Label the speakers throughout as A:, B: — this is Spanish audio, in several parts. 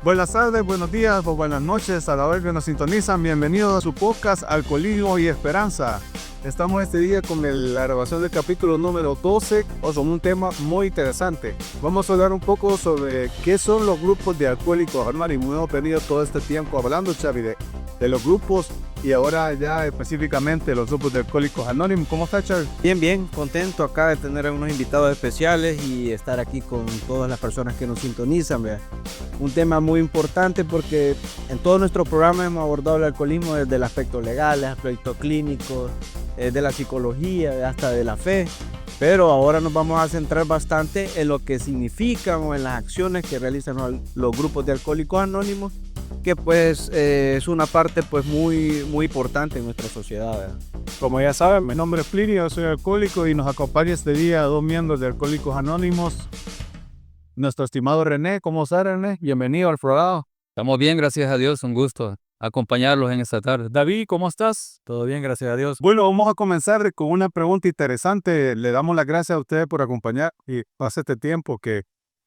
A: Buenas tardes, buenos días o buenas noches a la hora que nos sintonizan. Bienvenidos a su podcast Alcoholismo y Esperanza. Estamos este día con la grabación del capítulo número 12 o con un tema muy interesante. Vamos a hablar un poco sobre qué son los grupos de alcohólicos anónimos. Hemos venido todo este tiempo hablando, Xavi, de los grupos y ahora ya específicamente los grupos de alcohólicos anónimos. ¿Cómo está, Xavi?
B: Bien, contento acá de tener a unos invitados especiales y estar aquí con todas las personas que nos sintonizan, ¿vea? Un tema muy importante porque en todo nuestro programa hemos abordado el alcoholismo desde el aspecto legal, el aspecto clínico, de la psicología, hasta de la fe. Pero ahora nos vamos a centrar bastante en lo que significan o en las acciones que realizan los grupos de alcohólicos anónimos, que pues es una parte pues muy importante en nuestra sociedad, ¿verdad?
A: Como ya saben, mi nombre es Plinio, soy alcohólico y nos acompaña este día dos miembros de Alcohólicos Anónimos. Nuestro estimado René, ¿cómo está, René? Bienvenido al programa.
C: Estamos bien, gracias a Dios, un gusto acompañarlos en esta tarde. David, ¿cómo estás?
B: Todo bien, gracias a Dios.
A: Bueno, vamos a comenzar con una pregunta interesante. Le damos las gracias a ustedes por acompañar y hace este tiempo que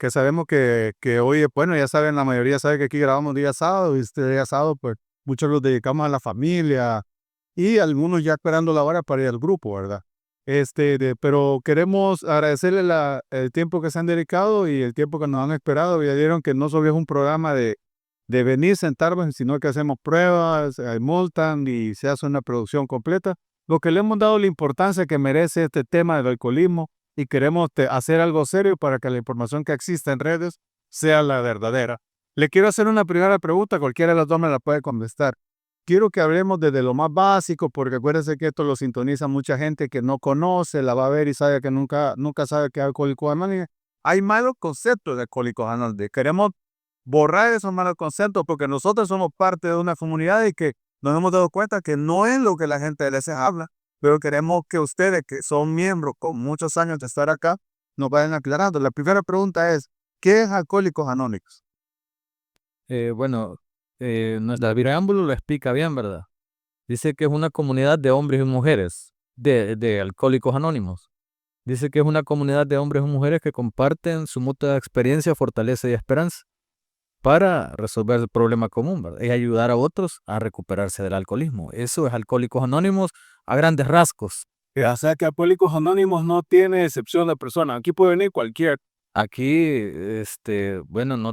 A: sabemos que hoy, bueno, ya saben, la mayoría sabe que aquí grabamos día sábado y este día sábado, pues muchos los dedicamos a la familia y algunos ya esperando la hora para ir al grupo, ¿verdad? Pero queremos agradecerle el tiempo que se han dedicado y el tiempo que nos han esperado. Ya vieron que no solo es un programa de venir, sentarnos, sino que hacemos pruebas, multan y se hace una producción completa. Lo que le hemos dado la importancia que merece este tema del alcoholismo y queremos hacer algo serio para que la información que exista en redes sea la verdadera. Le quiero hacer una primera pregunta, cualquiera de las dos me la puede contestar. Quiero que hablemos desde lo más básico, porque acuérdense que esto lo sintoniza mucha gente que no conoce, la va a ver y sabe que nunca sabe que es alcohólico anónimo. Hay malos conceptos de alcohólicos anónimos. Queremos borrar esos malos conceptos porque nosotros somos parte de una comunidad y que nos hemos dado cuenta que no es lo que la gente les habla, pero queremos que ustedes, que son miembros con muchos años de estar acá, nos vayan aclarando. La primera pregunta es, ¿qué es Alcohólicos Anónimos?
C: Nuestra preámbulo lo explica bien, ¿verdad? Dice que es una comunidad de hombres y mujeres, de alcohólicos anónimos. Dice que es una comunidad de hombres y mujeres que comparten su mutua experiencia, fortaleza y esperanza para resolver el problema común, ¿verdad? Y ayudar a otros a recuperarse del alcoholismo. Eso es Alcohólicos Anónimos a grandes rasgos.
A: O sea que Alcohólicos Anónimos no tiene excepción de persona. Aquí puede venir cualquier.
C: Aquí,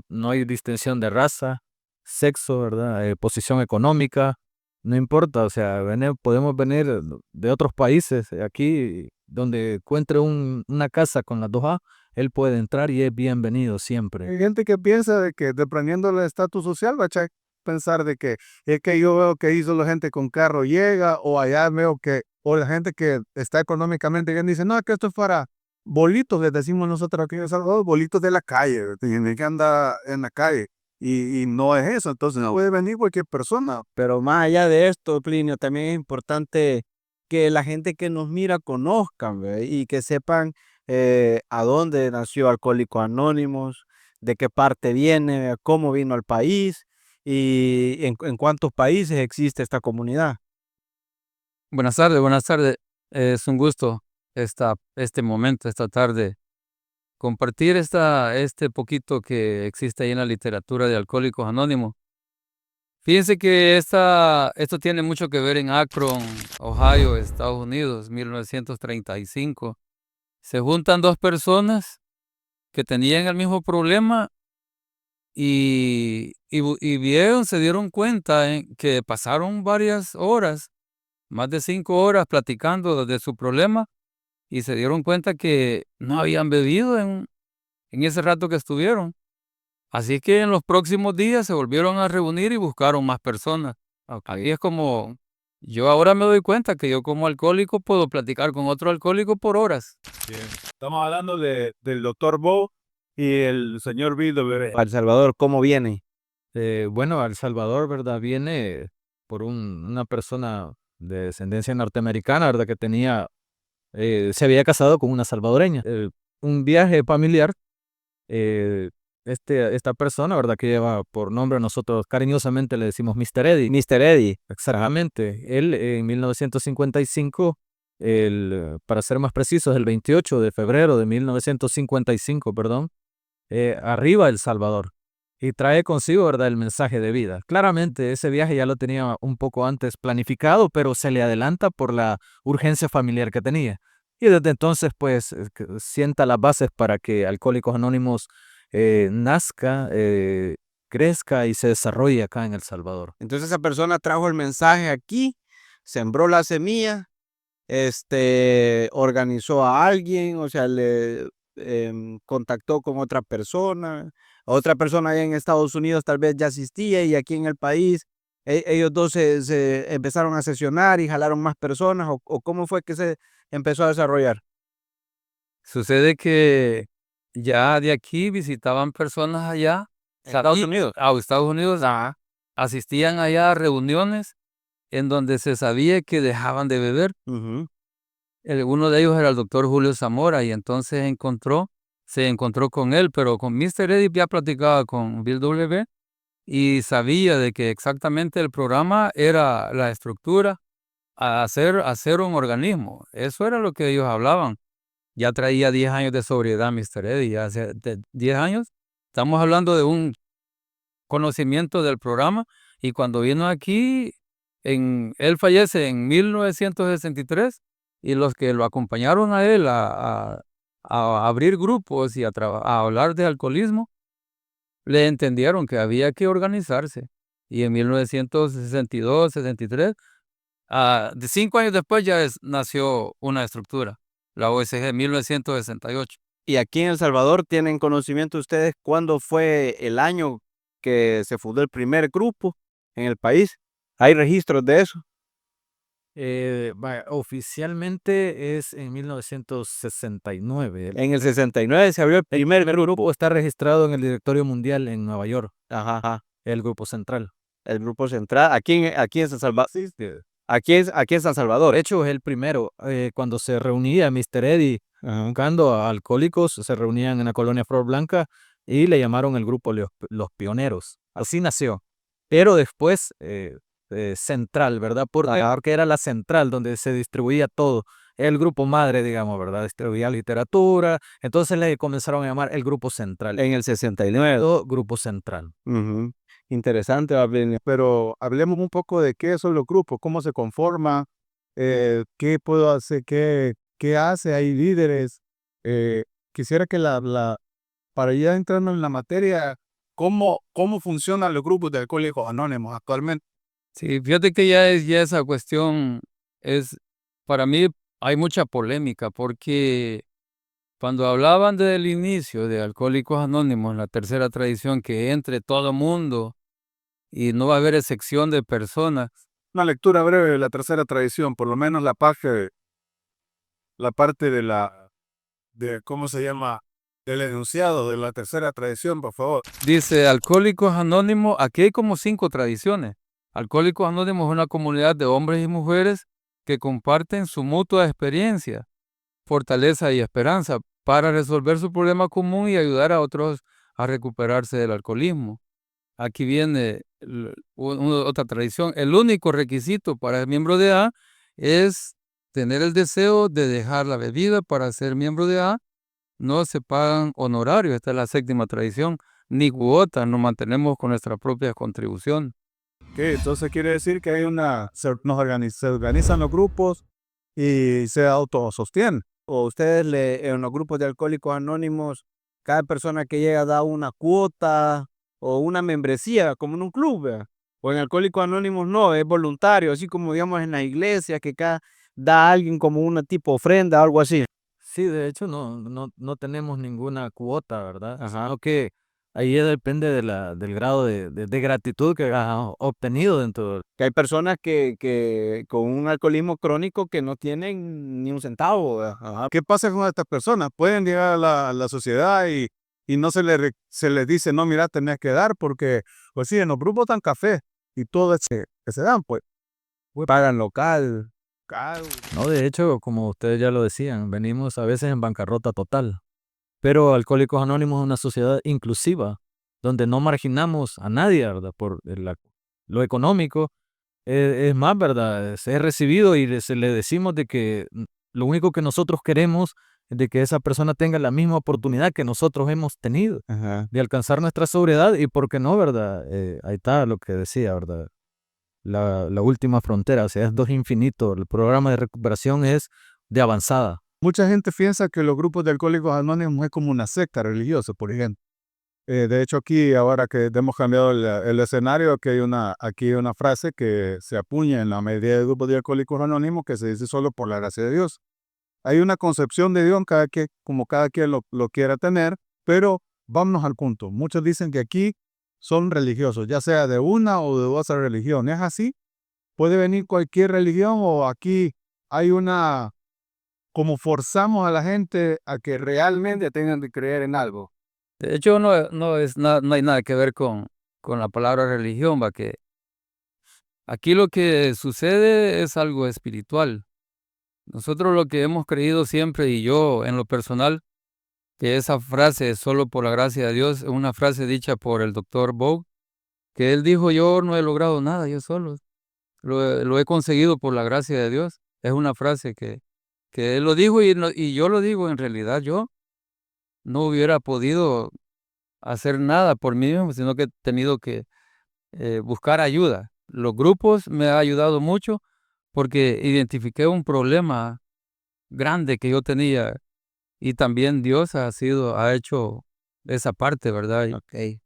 C: no hay distinción de raza, sexo, ¿verdad? Posición económica, no importa, o sea, podemos venir de otros países. Aquí, donde encuentre una casa con las 2A, él puede entrar y es bienvenido siempre.
A: Hay gente que piensa de que dependiendo del estatus social, va a pensar de que es que yo veo que hizo la gente con carro llega, o allá veo que, o la gente que está económicamente bien dice, no, es que esto es para bolitos, les decimos nosotros aquí en El Salvador, bolitos de la calle, tiene que andar en la calle. Y no es eso, entonces no puede venir cualquier persona.
B: Pero más allá de esto, Plinio, también es importante que la gente que nos mira conozcan, ¿verdad? Y que sepan a dónde nació Alcohólicos Anónimos, de qué parte viene, cómo vino al país y en cuántos países existe esta comunidad.
C: Buenas tardes, buenas tardes. Es un gusto este momento, esta tarde, compartir este poquito que existe ahí en la literatura de Alcohólicos Anónimos. Fíjense que esto tiene mucho que ver en Akron, Ohio, Estados Unidos, 1935. Se juntan dos personas que tenían el mismo problema y se dieron cuenta que pasaron varias horas, más de 5 horas platicando de su problema y se dieron cuenta que no habían bebido en ese rato que estuvieron. Así que en los próximos días se volvieron a reunir y buscaron más personas. Ahí es como yo ahora me doy cuenta que yo como alcohólico puedo platicar con otro alcohólico por horas.
A: Bien. Estamos hablando del doctor Bo y el señor Bill Bebé.
B: A El Salvador, ¿cómo viene?
C: A El Salvador, ¿verdad? Viene por una persona de descendencia norteamericana, ¿verdad? Que se había casado con una salvadoreña. Un viaje familiar, eh, esta persona, ¿verdad? Que lleva por nombre, nosotros cariñosamente le decimos Mr. Eddie.
B: Mr. Eddie.
C: Exactamente. Él en 1955, para ser más precisos, el 28 de febrero de 1955, perdón, arriba a El Salvador.
B: y trae consigo, ¿verdad?, el mensaje de vida. Claramente ese viaje ya lo tenía un poco antes planificado, pero se le adelanta por la urgencia familiar que tenía. Y desde entonces, pues, sienta las bases para que Alcohólicos Anónimos nazca, crezca y se desarrolle acá en El Salvador. Entonces esa persona trajo el mensaje aquí, sembró la semilla, organizó a alguien, o sea, le contactó con otra persona allá en Estados Unidos tal vez ya asistía y aquí en el país ellos dos se empezaron a sesionar y jalaron más personas o cómo fue que se empezó a desarrollar.
C: Sucede que ya de aquí visitaban personas allá,
B: Estados
C: sabí
B: Unidos.
C: a Estados Unidos,
B: Ajá.
C: asistían allá a reuniones en donde se sabía que dejaban de beber.
B: Ujú.
C: Uno de ellos era el doctor Julio Zamora y entonces se encontró con él, pero con Mr. Eddie ya platicaba con Bill W. y sabía de que exactamente el programa era la estructura a hacer un organismo. Eso era lo que ellos hablaban. Ya traía 10 años de sobriedad Mr. Eddie, ya hace 10 años. Estamos hablando de un conocimiento del programa y cuando vino aquí, él fallece en 1963 y los que lo acompañaron a él a abrir grupos y a hablar de alcoholismo, le entendieron que había que organizarse. Y en 1962, 63, de 5 años después ya nació una estructura, la OSG, 1968.
B: Y aquí en El Salvador, ¿tienen conocimiento ustedes cuándo fue el año que se fundó el primer grupo en el país? ¿Hay registros de eso? Oficialmente es en 1969. En el 69 se abrió el primer grupo. Está registrado en el Directorio Mundial en Nueva York. Ajá, ajá. El Grupo Central. El Grupo Central, aquí en San Salvador. Aquí en San Salvador. De hecho, es el primero. Cuando se reunía Mr. Eddie buscando a alcohólicos, se reunían en la colonia Flor Blanca y le llamaron el grupo Los Pioneros. Así nació. Pero después, central, ¿verdad? Porque era la central donde se distribuía todo. El grupo madre, digamos, ¿verdad? Distribuía literatura. Entonces le comenzaron a llamar el grupo central. En el 69. Grupo central. Ujú. Interesante, Abel.
A: Pero hablemos un poco de qué son los grupos, cómo se conforma, qué puedo hacer, qué hace, hay líderes. Quisiera que para ya entrando en la materia, cómo funcionan los grupos de alcohólicos anónimos actualmente.
C: Sí, fíjate que ya esa cuestión es, para mí hay mucha polémica porque cuando hablaban del inicio de Alcohólicos Anónimos, la tercera tradición, que entre todo mundo y no va a haber excepción de personas.
A: Una lectura breve de la tercera tradición, por lo menos la parte de ¿cómo se llama? Del enunciado de la tercera tradición, por favor.
C: Dice Alcohólicos Anónimos, aquí hay como 5 tradiciones. Alcohólicos Anónimos es una comunidad de hombres y mujeres que comparten su mutua experiencia, fortaleza y esperanza para resolver su problema común y ayudar a otros a recuperarse del alcoholismo. Aquí viene otra tradición. El único requisito para el miembro de A es tener el deseo de dejar la bebida. Para ser miembro de A no se pagan honorarios, esta es la séptima tradición, ni cuotas, nos mantenemos con nuestra propia contribución.
A: Entonces quiere decir que se organizan los grupos y se autosostienen.
B: O ustedes en los grupos de Alcohólicos Anónimos, cada persona que llega da una cuota o una membresía, como en un club, ¿verdad? O en Alcohólicos Anónimos no, es voluntario, así como digamos en la iglesia, que cada da a alguien como una tipo ofrenda, algo así. Sí, de hecho no tenemos ninguna cuota, ¿verdad? Ajá. Sino que ahí depende del grado de gratitud que has obtenido dentro. Que hay personas que con un alcoholismo crónico que no tienen ni un centavo, ¿verdad? Ajá.
A: ¿Qué pasa con estas personas? Pueden llegar a la sociedad y no se les dice, no, mira, tenés que dar porque, pues sí, en los grupos dan café y todo ese que se dan, pues.
B: Pagan local. No, de hecho, como ustedes ya lo decían, venimos a veces en bancarrota total. Pero Alcohólicos Anónimos es una sociedad inclusiva, donde no marginamos a nadie, ¿verdad? Por lo económico. Es más, ¿verdad? Se es recibido y le decimos de que lo único que nosotros queremos
D: de que esa persona tenga la misma oportunidad que nosotros hemos tenido
B: Ajá.
D: de alcanzar nuestra sobriedad y, ¿por qué no, verdad? Ahí está lo que decía, ¿verdad? La última frontera, o sea, es 2 infinito. El programa de recuperación es de avanzada.
A: Mucha gente piensa que los grupos de alcohólicos anónimos es como una secta religiosa, por ejemplo. De hecho, aquí, ahora que hemos cambiado el escenario, que aquí hay una frase que se apuña en la mayoría de grupos de alcohólicos anónimos que se dice solo por la gracia de Dios. Hay una concepción de Dios como cada quien lo quiera tener, pero vámonos al punto. Muchos dicen que aquí son religiosos, ya sea de una o de otra religión. ¿Es así? ¿Puede venir cualquier religión o aquí hay como forzamos a la gente a que realmente tengan que creer en algo?
C: De hecho, no hay nada que ver con la palabra religión, va, que aquí lo que sucede es algo espiritual. Nosotros lo que hemos creído siempre, y yo en lo personal, que esa frase, solo por la gracia de Dios, es una frase dicha por el doctor Bogue, que él dijo: yo no he logrado nada, yo solo lo he conseguido por la gracia de Dios. Es una frase que él lo dijo y yo lo digo, en realidad yo no hubiera podido hacer nada por mí mismo, sino que he tenido que buscar ayuda. Los grupos me han ayudado mucho porque identifiqué un problema grande que yo tenía y también Dios ha hecho esa parte, ¿verdad?
B: Ok.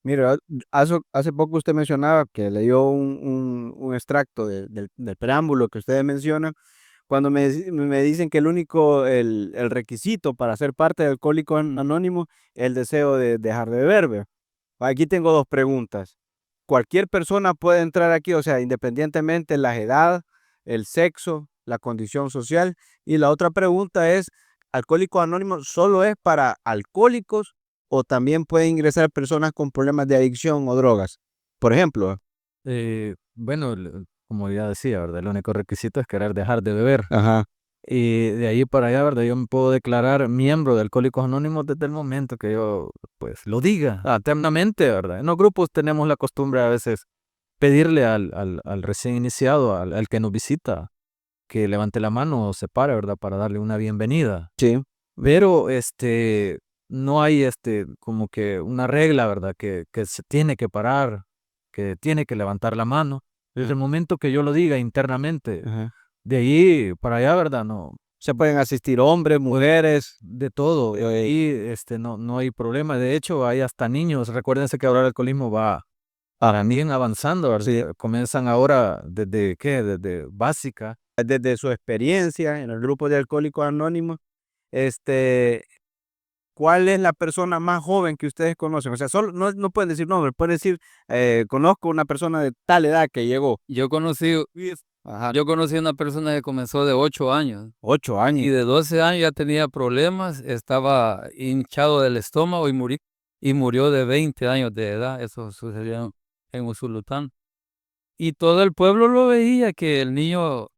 B: Mira, hace poco usted mencionaba que leyó un extracto del preámbulo que ustedes mencionan, cuando me dicen que el requisito para ser parte de Alcohólicos Anónimos es el deseo de dejar de beber. ¿Ve? Aquí tengo 2 preguntas. ¿Cualquier persona puede entrar aquí? O sea, independientemente de la edad, el sexo, la condición social. Y la otra pregunta es, ¿Alcohólicos Anónimos solo es para alcohólicos o también pueden ingresar personas con problemas de adicción o drogas? Por ejemplo.
D: Bueno, como ya decía, ¿verdad? El único requisito es querer dejar de beber.
B: Ajá.
D: Y de ahí para allá, ¿verdad? Yo me puedo declarar miembro de Alcohólicos Anónimos desde el momento que yo, pues, lo diga, eternamente, ¿verdad? En los grupos tenemos la costumbre a veces pedirle al recién iniciado, al que nos visita, que levante la mano o se pare, ¿verdad? Para darle una bienvenida.
B: Sí.
D: Pero, no hay, como que una regla, ¿verdad? Que se tiene que parar, que tiene que levantar la mano. Desde el momento que yo lo diga internamente,
B: Ajá.
D: de ahí para allá, ¿verdad? No,
B: Se pueden asistir hombres, mujeres.
D: de todo. Y no hay problema. De hecho, hay hasta niños. Recuérdense que ahora el alcoholismo va también avanzando, ¿verdad?
B: Sí.
D: Comienzan ahora desde, ¿qué? Desde básica.
B: Desde su experiencia en el grupo de Alcohólicos Anónimos, este, ¿cuál es la persona más joven que ustedes conocen? O sea, solo, no pueden decir nombre, pueden decir, conozco una persona de tal edad que llegó.
C: Yo conocí,
B: Ajá.
C: yo conocí a una persona que comenzó de 8 años
B: 8 años.
C: y de 12 años ya tenía problemas, estaba hinchado del estómago y murió de 20 años de edad. Eso sucedió en Usulután. Y todo el pueblo lo veía que el niño,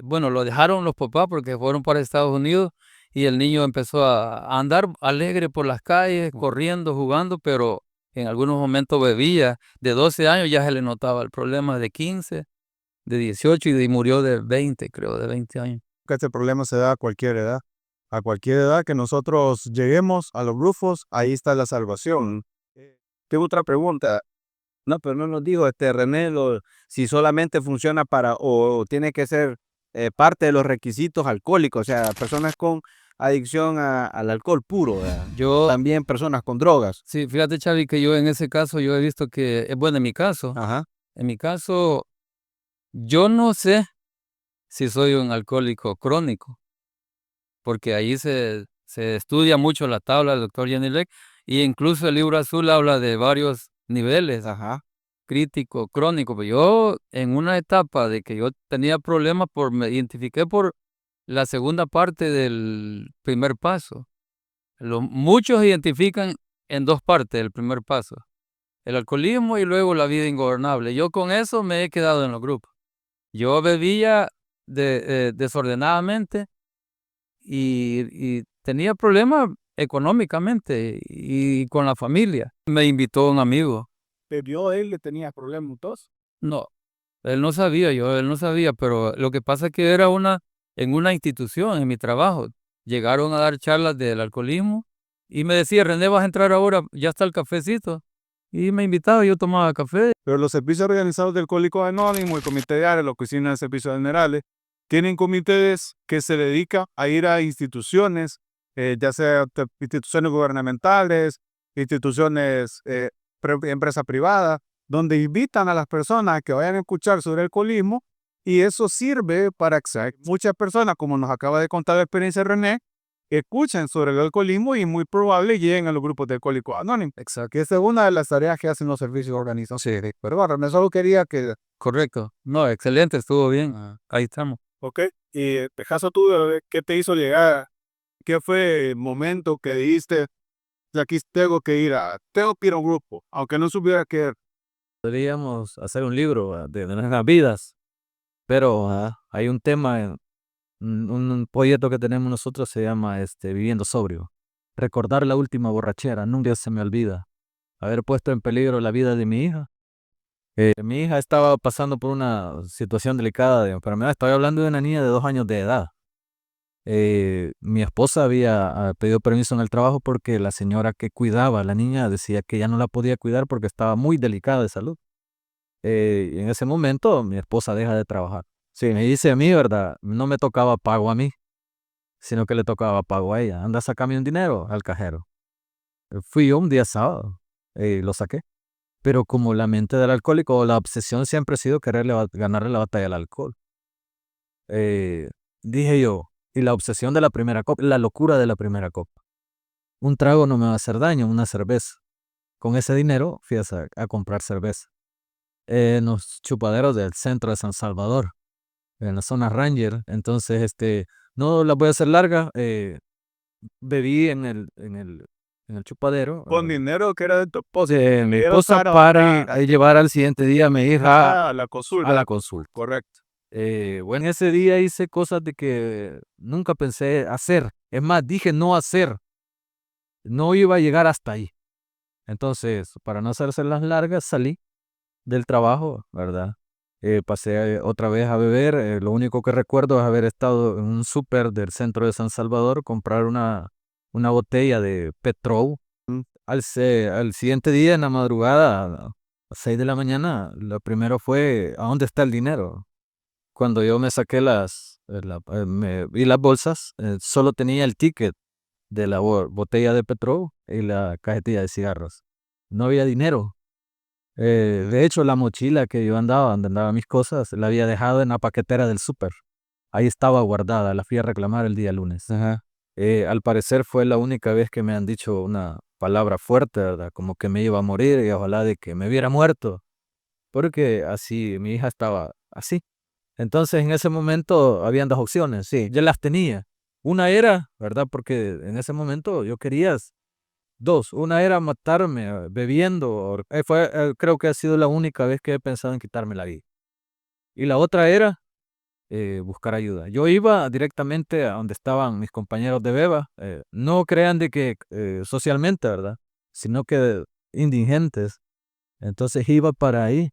C: bueno, lo dejaron los papás porque fueron para Estados Unidos y el niño empezó a andar alegre por las calles, corriendo, jugando, pero en algunos momentos bebía. De 12 años ya se le notaba el problema, de 15, de 18 y murió de 20, creo, de 20 años.
A: Que este problema se da a cualquier edad. A cualquier edad que nosotros lleguemos a los grupos, ahí está la salvación.
B: Tengo otra pregunta. No, pero no nos dijo René si solamente funciona o tiene que ser parte de los requisitos alcohólicos, o sea, personas con adicción al alcohol puro, ¿verdad?
C: Yo,
B: También personas con drogas.
C: sí, fíjate, Chavi, que yo en ese caso, yo he visto que, bueno,
B: Ajá.
C: en mi caso, yo no sé si soy un alcohólico crónico, porque ahí se estudia mucho la tabla del doctor Yanilek, y incluso el libro azul habla de varios niveles,
B: Ajá.
C: crítico, crónico. Pero yo, en una etapa de que yo tenía problemas, me identifiqué por la segunda parte del primer paso. Muchos identifican en 2 partes el primer paso, el alcoholismo y luego la vida ingobernable. Yo con eso me he quedado en los grupos. Yo bebía desordenadamente y tenía problemas económicamente y con la familia. Me invitó un amigo.
A: ¿Bebió él? ¿Le tenía problemas todos?
C: No, él no sabía, pero lo que pasa es que era en una institución, en mi trabajo. llegaron a dar charlas del alcoholismo y me decía, René, vas a entrar ahora, ya está el cafecito. Y me invitaba, yo tomaba café.
A: Pero los servicios organizados del Alcohólicos Anónimos, el Comité de Área, la Oficina de Servicios Generales, tienen comités que se dedican a ir a instituciones, ya sea instituciones gubernamentales, instituciones, empresas privadas, donde invitan a las personas a que vayan a escuchar sobre el alcoholismo, y eso sirve para que muchas personas, como nos acaba de contar la experiencia de René, escuchen sobre el alcoholismo y muy probable lleguen a los grupos de Alcohólicos Anónimos.
C: Exacto.
A: Que esa es una de las tareas que hacen los servicios organizados. Sí. Pero bueno, René, solo quería que...
C: Correcto. No, excelente, estuvo bien. Ahí estamos.
A: Ok, y en este caso tú, ¿qué te hizo llegar? ¿Qué fue el momento que dijiste, de aquí tengo que ir a un grupo, aunque no supiera qué?
D: Podríamos hacer un libro de nuestras vidas, pero hay un tema, un proyecto que tenemos nosotros se llama Viviendo Sobrio. Recordar la última borrachera, nunca se me olvida. Haber puesto en peligro la vida de mi hija. Mi hija estaba pasando por una situación delicada de enfermedad. Estoy hablando de una niña de 2 años de edad. Mi esposa había pedido permiso en el trabajo porque la señora que cuidaba a la niña decía que ya no la podía cuidar porque estaba muy delicada de salud. Y en ese momento mi esposa deja de trabajar. Sí, me dice a mí, ¿verdad? No me tocaba pago a mí, sino que le tocaba pago a ella. Anda, sácame un dinero al cajero. Fui yo un día sábado y lo saqué. Pero como la mente del alcohólico, la obsesión siempre ha sido quererle ganarle la batalla al alcohol. Dije yo, y la obsesión de la primera copa, la locura de la primera copa. Un trago no me va a hacer daño, una cerveza. Con ese dinero fui a comprar cerveza. En los chupaderos del centro de San Salvador, en la zona Ranger. Entonces, no la voy a hacer larga. Bebí en el chupadero.
A: Con dinero que era de tu esposa.
D: Mi
A: Era
D: esposa para llevar al siguiente día a mi hija
A: a la consulta.
D: a la consulta.
A: Correcto.
D: Bueno, ese día hice cosas de que nunca pensé hacer. Es más, dije no hacer. No iba a llegar hasta ahí. Entonces, para no hacerse las largas, salí del trabajo, ¿verdad? Pasé otra vez a beber. Lo único que recuerdo es haber estado en un súper del centro de San Salvador, comprar una botella de Petrol. Al siguiente día, en la madrugada, a las 6 de la mañana, lo primero fue, ¿a dónde está el dinero? Cuando yo me saqué me vi las bolsas, solo tenía el ticket de la botella de Petrol y la cajetilla de cigarros. No había dinero. De hecho, la mochila que yo andaba, donde andaban mis cosas, la había dejado en la paquetera del súper. Ahí estaba guardada, la fui a reclamar el día lunes. Al parecer fue la única vez que me han dicho una palabra fuerte, ¿verdad? Como que me iba a morir y ojalá de que me hubiera muerto. Porque así, mi hija estaba así. Entonces, en ese momento habían 2 opciones, sí, ya las tenía. Una era, ¿verdad? Porque en ese momento yo quería 2. Una era matarme bebiendo. Creo que ha sido la única vez que he pensado en quitarme la vida. Y la otra era buscar ayuda. Yo iba directamente a donde estaban mis compañeros de beba. No crean de que socialmente, ¿verdad? Sino que indigentes. Entonces iba para ahí.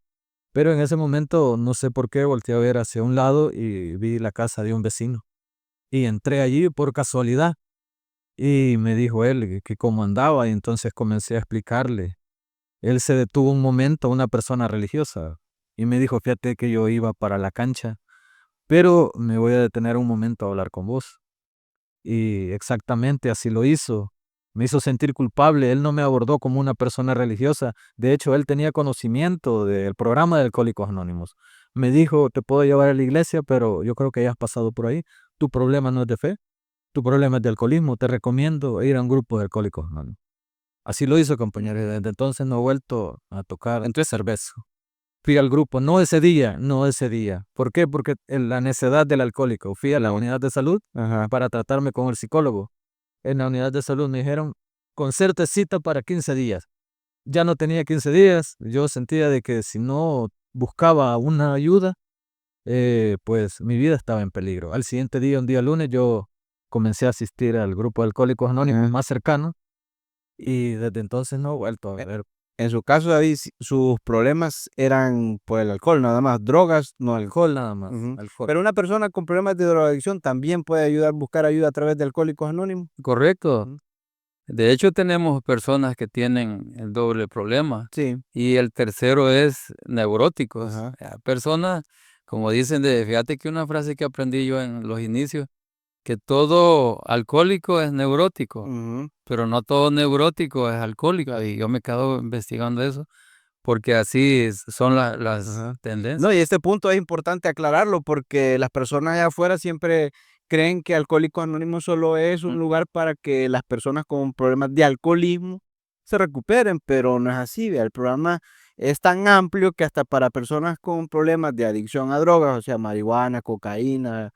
D: Pero en ese momento, no sé por qué, volteé a ver hacia un lado y vi la casa de un vecino. Y entré allí por casualidad. Y me dijo él que cómo andaba, y entonces comencé a explicarle. Él se detuvo un momento, una persona religiosa, y me dijo, fíjate que yo iba para la cancha, pero me voy a detener un momento a hablar con vos. Y exactamente así lo hizo. Me hizo sentir culpable. Él no me abordó como una persona religiosa. De hecho, él tenía conocimiento del programa de Alcohólicos Anónimos. Me dijo, te puedo llevar a la iglesia, pero yo creo que ya has pasado por ahí. Tu problema no es de fe, tu problema es de alcoholismo. Te recomiendo ir a un grupo de Alcohólicos Anónimos. Así lo hizo, compañero. Y desde entonces no he vuelto a tocar entre cerveza. Fui al grupo, no ese día. ¿Por qué? Porque en la necedad del alcohólico. Fui a la unidad de salud para tratarme con el psicólogo. En la unidad de salud me dijeron, concerte cita para 15 días. Ya no tenía 15 días. Yo sentía de que si no buscaba una ayuda, pues mi vida estaba en peligro. Al siguiente día, un día lunes, yo comencé a asistir al grupo de Alcohólicos Anónimos más cercano y desde entonces no he vuelto a beber.
B: En su caso, David, sus problemas eran por el alcohol, nada más. Drogas, no alcohol.
D: Alcohol nada más.
B: Ujú.
D: Alcohol.
B: Pero una persona con problemas de drogadicción también puede buscar ayuda a través de Alcohólicos Anónimos.
C: Correcto.
B: Ujú.
C: De hecho, tenemos personas que tienen el doble problema.
B: Sí.
C: Y el tercero es neuróticos.
B: Ajá.
C: Personas, como dicen, fíjate que una frase que aprendí yo en los inicios, que todo alcohólico es neurótico,
B: Ujú.
C: pero no todo neurótico es alcohólico. Y yo me quedo investigando eso, porque así son las
B: Ajá.
C: tendencias.
B: No, y este punto es importante aclararlo porque las personas allá afuera siempre creen que Alcohólicos Anónimos solo es un lugar para que las personas con problemas de alcoholismo se recuperen, pero no es así. Vea, el programa es tan amplio que hasta para personas con problemas de adicción a drogas, o sea, marihuana, cocaína,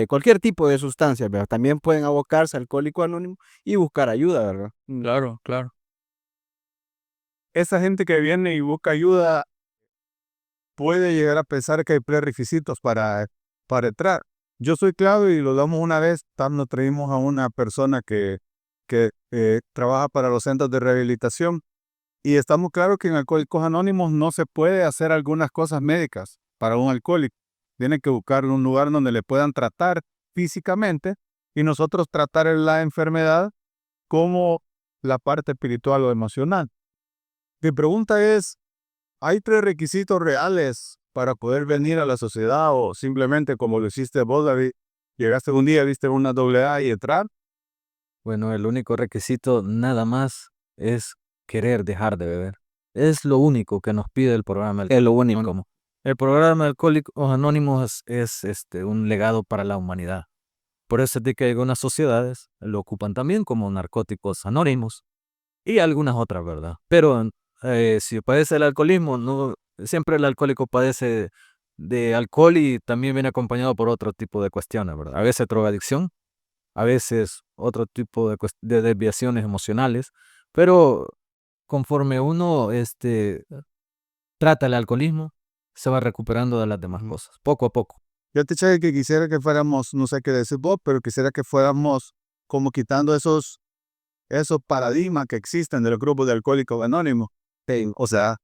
B: cualquier tipo de sustancia, ¿verdad? También pueden abocarse a Alcohólicos Anónimos y buscar ayuda, ¿verdad?
C: Claro, claro.
A: Esa gente que viene y busca ayuda puede llegar a pensar que hay prerequisitos para entrar. Yo soy Claudio y lo damos una vez, nos traímos a una persona que trabaja para los centros de rehabilitación y estamos claros que en Alcohólicos Anónimos no se puede hacer algunas cosas médicas para un alcohólico. Tiene que buscar un lugar donde le puedan tratar físicamente y nosotros tratar la enfermedad como la parte espiritual o emocional. Mi pregunta es, ¿hay prerequisitos reales para poder venir a la sociedad o simplemente como lo hiciste vos, David, llegaste un día, viste una AA y entrar?
D: Bueno, el único requisito nada más es querer dejar de beber. Es lo único que nos pide el programa.
B: Es lo único.
D: El programa de Alcohólicos Anónimos es un legado para la humanidad. Por eso es de que algunas sociedades lo ocupan también como narcóticos anónimos y algunas otras, ¿verdad? Pero si padece el alcoholismo, no siempre el alcohólico padece de alcohol y también viene acompañado por otro tipo de cuestiones, ¿verdad? A veces drogadicción, a veces otro tipo de desviaciones emocionales, pero conforme uno trata el alcoholismo, se va recuperando de las demás cosas, poco a poco.
A: Yo te dije que quisiera que fuéramos, no sé qué decir vos, pero quisiera que fuéramos como quitando esos paradigmas que existen de los grupos de Alcohólicos Anónimos. O sea,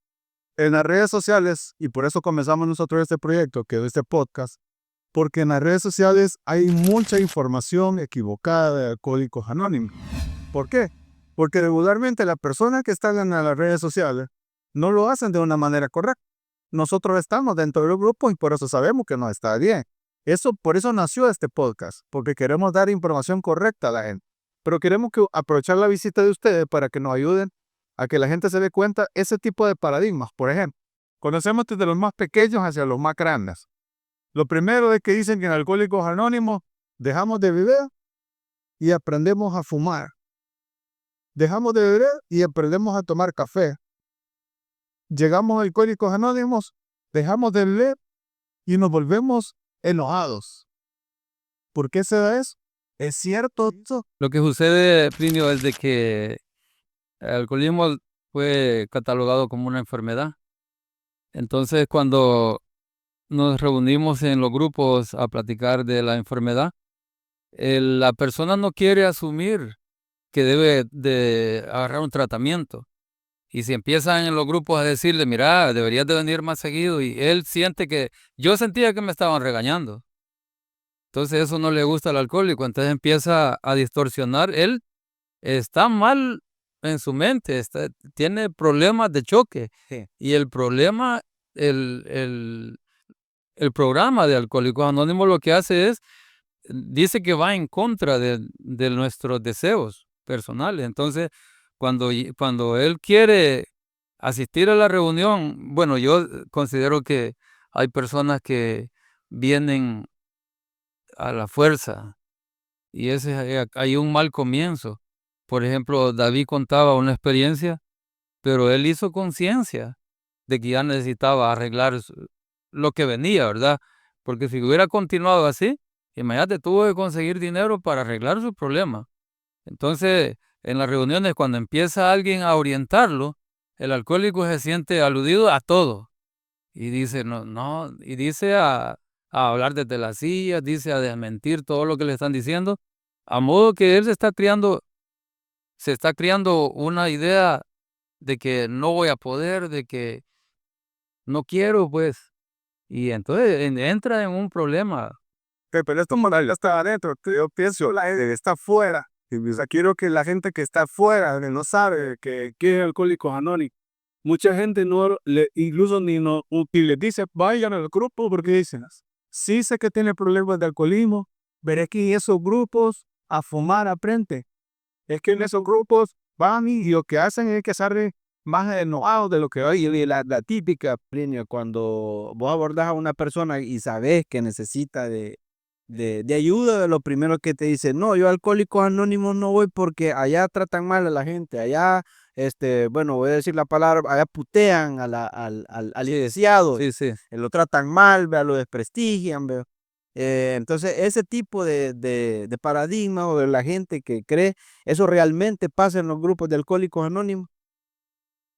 A: en las redes sociales, y por eso comenzamos nosotros este proyecto, que es este podcast, porque en las redes sociales hay mucha información equivocada de Alcohólicos Anónimos. ¿Por qué? Porque regularmente las personas que están en las redes sociales no lo hacen de una manera correcta. Nosotros estamos dentro del grupo y por eso sabemos que no está bien. Por eso nació este podcast, porque queremos dar información correcta a la gente. Pero queremos aprovechar la visita de ustedes para que nos ayuden a que la gente se dé cuenta ese tipo de paradigmas. Por ejemplo, conocemos desde los más pequeños hacia los más grandes. Lo primero es que dicen que en Alcohólicos Anónimos dejamos de beber y aprendemos a fumar. Dejamos de beber y aprendemos a tomar café. Llegamos a Alcohólicos Anónimos, dejamos de beber y nos volvemos enojados. ¿Por qué se da eso? ¿Es cierto eso?
C: Lo que sucede, Plinio, es de que el alcoholismo fue catalogado como una enfermedad. Entonces, cuando nos reunimos en los grupos a platicar de la enfermedad, la persona no quiere asumir que debe de agarrar un tratamiento. Y si empiezan en los grupos a decirle, mira, deberías de venir más seguido, y él siente que, yo sentía que me estaban regañando. Entonces eso no le gusta al alcohólico, entonces empieza a distorsionar. Él está mal en su mente, tiene problemas de choque.
B: Sí.
C: Y el problema, el programa de Alcohólicos Anónimos lo que hace es, dice que va en contra de nuestros deseos personales. Entonces, cuando él quiere asistir a la reunión, bueno, yo considero que hay personas que vienen a la fuerza y hay un mal comienzo. Por ejemplo, David contaba una experiencia, pero él hizo conciencia de que ya necesitaba arreglar lo que venía, ¿verdad? Porque si hubiera continuado así, imagínate, tuvo que conseguir dinero para arreglar su problema. Entonces, en las reuniones, cuando empieza alguien a orientarlo, el alcohólico se siente aludido a todo. Y dice, no, no, y dice a hablar desde las sillas, dice a desmentir todo lo que le están diciendo, a modo que él se está creando una idea de que no voy a poder, de que no quiero, pues. Y entonces entra en un problema.
A: Pero esto moral ya está adentro. Yo pienso, la gente que está afuera. Y, o sea, quiero que la gente que está afuera, que no sabe que es Alcohólicos Anónimos, mucha gente no le, incluso ni no, y les dice, vayan al grupo porque dicen, sí sé que tiene problemas de alcoholismo, pero es que en esos grupos a fumar aprende. Es que en esos grupos van y lo que hacen es que salen más enojados de lo que hay.
B: Y la típica, Plinio, cuando vos abordás a una persona y sabes que necesita de ayuda, lo primero que te dice, no, yo a Alcohólicos Anónimos no voy porque allá tratan mal a la gente, allá, bueno, voy a decir la palabra, allá putean al iniciado,
C: Sí, sí.
B: lo tratan mal, vea, lo desprestigian, vea. Entonces, ese tipo de paradigma o de la gente que cree, eso realmente pasa en los grupos de Alcohólicos Anónimos.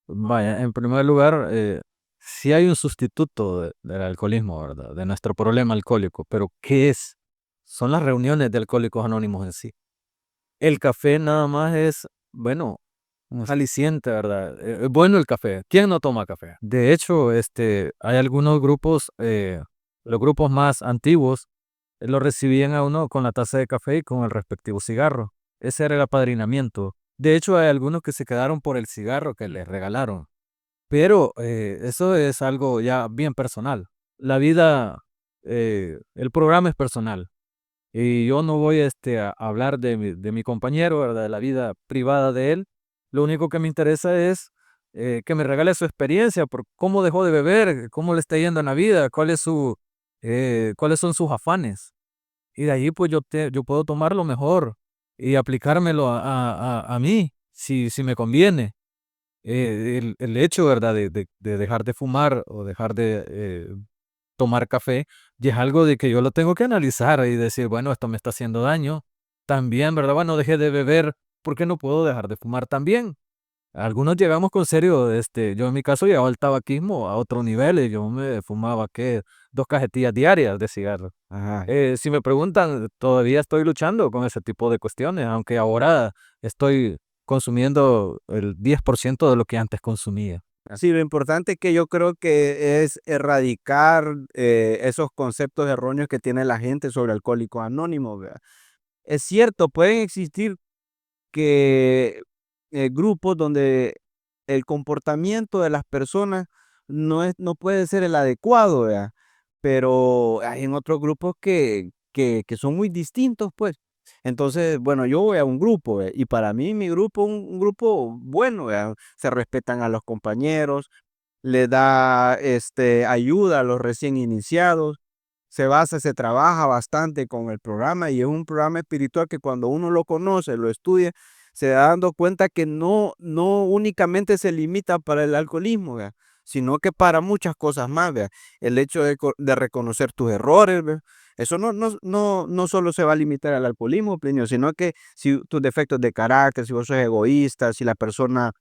D: Vaya, en primer lugar, sí hay un sustituto del alcoholismo, ¿verdad? De nuestro problema alcohólico, pero ¿qué es? Son las reuniones de Alcohólicos Anónimos en sí. El café nada más es, bueno, un aliciente, ¿verdad? Es bueno el café. ¿Quién no toma café? De hecho, hay algunos grupos, los grupos más antiguos, lo recibían a uno con la taza de café y con el respectivo cigarro. Ese era el apadrinamiento. De hecho, hay algunos que se quedaron por el cigarro que les regalaron. Pero eso es algo ya bien personal. La vida, el programa es personal. Y yo no voy a hablar de mi compañero, ¿verdad? De la vida privada de él. Lo único que me interesa es que me regale su experiencia, por cómo dejó de beber, cómo le está yendo en la vida, cuáles son sus afanes. Y de ahí pues yo puedo tomar lo mejor y aplicármelo a mí, si me conviene. El hecho, ¿verdad? De dejar de fumar o dejar de tomar café, y es algo de que yo lo tengo que analizar y decir, bueno, esto me está haciendo daño. También, ¿verdad? Bueno, dejé de beber, ¿por qué no puedo dejar de fumar también? Algunos llegamos con serio, yo en mi caso llegaba al tabaquismo a otro nivel y yo me fumaba, ¿qué? 2 cajetillas diarias de cigarro.
B: Ajá.
D: Si me preguntan, todavía estoy luchando con ese tipo de cuestiones, aunque ahora estoy consumiendo el 10% de lo que antes consumía.
B: Sí, lo importante que yo creo que es erradicar esos conceptos erróneos que tiene la gente sobre Alcohólicos Anónimos, ¿verdad? Es cierto, pueden existir que grupos donde el comportamiento de las personas no puede ser el adecuado, ¿verdad? Pero hay en otros grupos que son muy distintos, pues. Entonces, bueno, yo voy a un grupo, y para mí mi grupo es un grupo bueno, ¿verdad? Se respetan a los compañeros, le da ayuda a los recién iniciados, se trabaja bastante con el programa y es un programa espiritual que cuando uno lo conoce, lo estudia, se da dando cuenta que no únicamente se limita para el alcoholismo, ¿vea? Sino que para muchas cosas más, ¿vea? El hecho de reconocer tus errores, ¿vea? Eso no solo se va a limitar al alcoholismo, Plinio, sino que si tus defectos de carácter, si vos sos egoísta, si la persona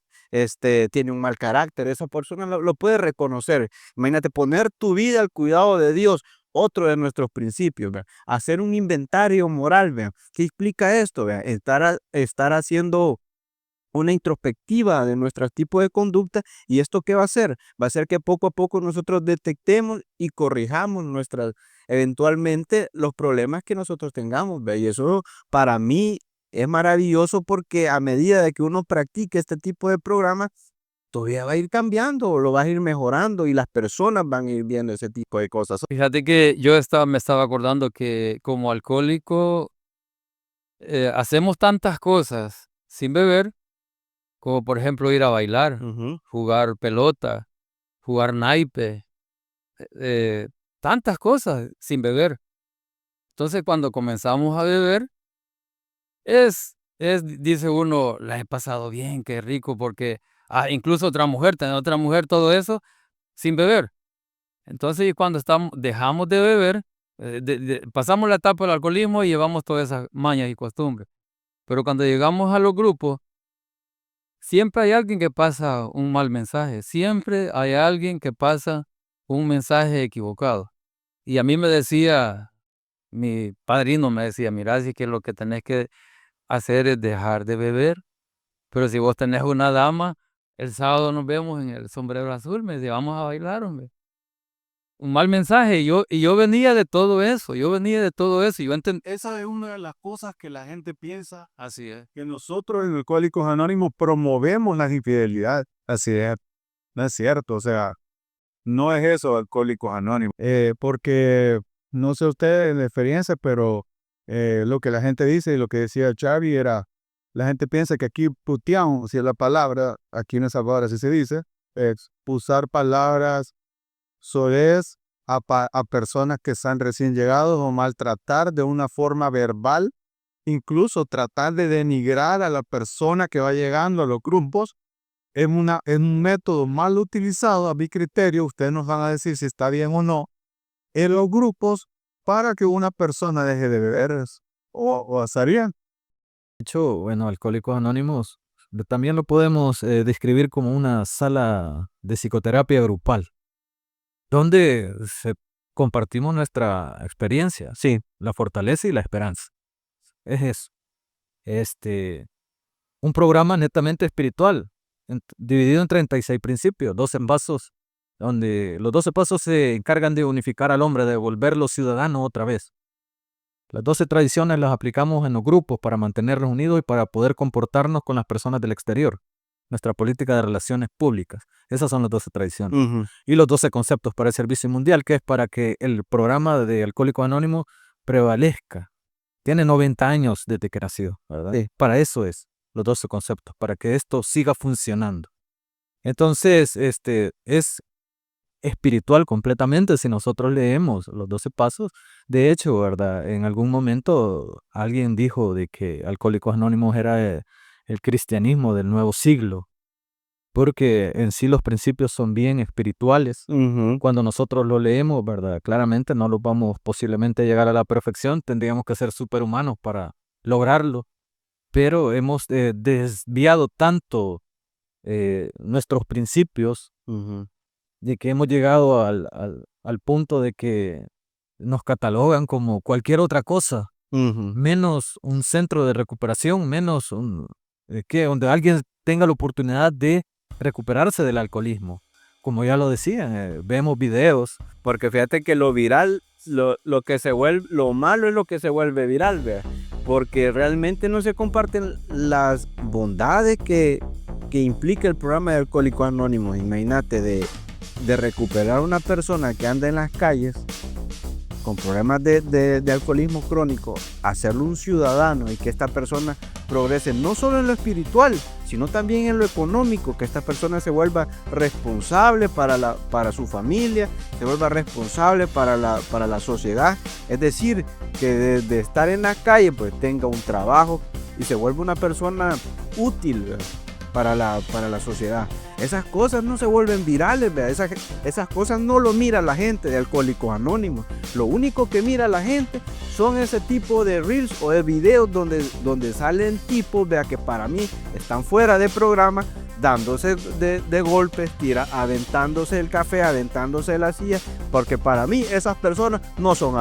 B: tiene un mal carácter, esa persona lo puede reconocer. Imagínate poner tu vida al cuidado de Dios, otro de nuestros principios, ¿vea? Hacer un inventario moral, ¿vea? ¿Qué explica esto? ¿Vea? Estar haciendo una introspectiva de nuestro tipo de conducta, y esto qué va a hacer? Va a hacer que poco a poco nosotros detectemos y corrijamos eventualmente los problemas que nosotros tengamos, ¿vea? Y eso para mí es maravilloso porque a medida de que uno practique este tipo de programas, todavía va a ir cambiando, lo va a ir mejorando y las personas van a ir viendo ese tipo de cosas.
C: Fíjate que me estaba acordando que como alcohólico hacemos tantas cosas sin beber, como por ejemplo ir a bailar,
B: Ujú.
C: jugar pelota, jugar naipe, eh, tantas cosas sin beber. Entonces cuando comenzamos a beber, dice uno, la he pasado bien, qué rico, porque incluso tener otra mujer, todo eso, sin beber. Entonces, y cuando dejamos de beber, pasamos la etapa del alcoholismo y llevamos todas esas mañas y costumbres. Pero cuando llegamos a los grupos, siempre hay alguien que pasa un mal mensaje, siempre hay alguien que pasa un mensaje equivocado. Y a mí me decía, mi padrino me decía, mira, si que lo que tenés que hacer es dejar de beber, pero si vos tenés una dama, El sábado nos vemos en el Sombrero Azul, me dice, vamos a bailar, hombre. Un mal mensaje, y yo venía de todo eso, y yo
A: Esa es una de las cosas que la gente piensa,
C: Así es.
A: que nosotros en Alcohólicos Anónimos promovemos las infidelidades. Así es, no es cierto, o sea, no es eso Alcohólicos Anónimos. Porque, no sé ustedes en la experiencia, pero lo que la gente dice y lo que decía Xavi era, la gente piensa que aquí puteamos, si es la palabra, aquí en El Salvador así se dice, es usar palabras soez a personas que están recién llegados o maltratar de una forma verbal, incluso tratar de denigrar a la persona que va llegando a los grupos, es un método mal utilizado a mi criterio, ustedes nos van a decir si está bien o no, en los grupos para que una persona deje de beber o hacer.
D: De hecho, bueno, Alcohólicos Anónimos también lo podemos describir como una sala de psicoterapia grupal, donde compartimos nuestra experiencia, sí, la fortaleza y la esperanza. Es eso. Un programa netamente espiritual, dividido en 36 principios, 12 pasos, donde los 12 pasos se encargan de unificar al hombre, de volverlo ciudadano otra vez. Las 12 tradiciones las aplicamos en los grupos para mantenernos unidos y para poder comportarnos con las personas del exterior. Nuestra política de relaciones públicas. Esas son las 12 tradiciones. Y los 12 conceptos para el servicio mundial, que es para que el programa de Alcohólicos Anónimos prevalezca. Tiene 90 años desde que nació, ¿verdad? Sí. Para eso es los 12 conceptos, para que esto siga funcionando. Entonces, es espiritual completamente si nosotros leemos los 12 pasos. De hecho, ¿verdad? En algún momento alguien dijo de que Alcohólicos Anónimos era el cristianismo del nuevo siglo, porque en sí los principios son bien espirituales. Cuando nosotros lo leemos, ¿verdad? Claramente no los vamos posiblemente a llegar a la perfección, tendríamos que ser superhumanos para lograrlo, pero hemos desviado tanto nuestros principios de que hemos llegado al punto de que nos catalogan como cualquier otra cosa, menos un centro de recuperación, menos donde alguien tenga la oportunidad de recuperarse del alcoholismo. Como ya lo decía, vemos videos.
B: Porque fíjate que lo viral, lo que se vuelve, lo malo es lo que se vuelve viral, ¿vea? Porque realmente no se comparten las bondades que implica el programa de Alcohólicos Anónimos. Imagínate de recuperar a una persona que anda en las calles con problemas de alcoholismo crónico, hacerlo un ciudadano y que esta persona progrese no solo en lo espiritual, sino también en lo económico, que esta persona se vuelva responsable para su familia, se vuelva responsable para la sociedad, es decir, que de estar en la calle pues tenga un trabajo y se vuelva una persona útil, ¿verdad? Para la sociedad. Esas cosas no se vuelven virales, ¿verdad? Esas cosas no lo mira la gente de Alcohólicos Anónimos. Lo único que mira la gente son ese tipo de reels o de videos donde salen tipos, ¿verdad? Que para mí están fuera de programa, dándose de golpes, aventándose el café, aventándose la silla, porque para mí esas personas no son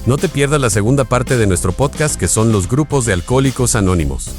E: No te pierdas la segunda parte de nuestro podcast, que son los grupos de Alcohólicos Anónimos.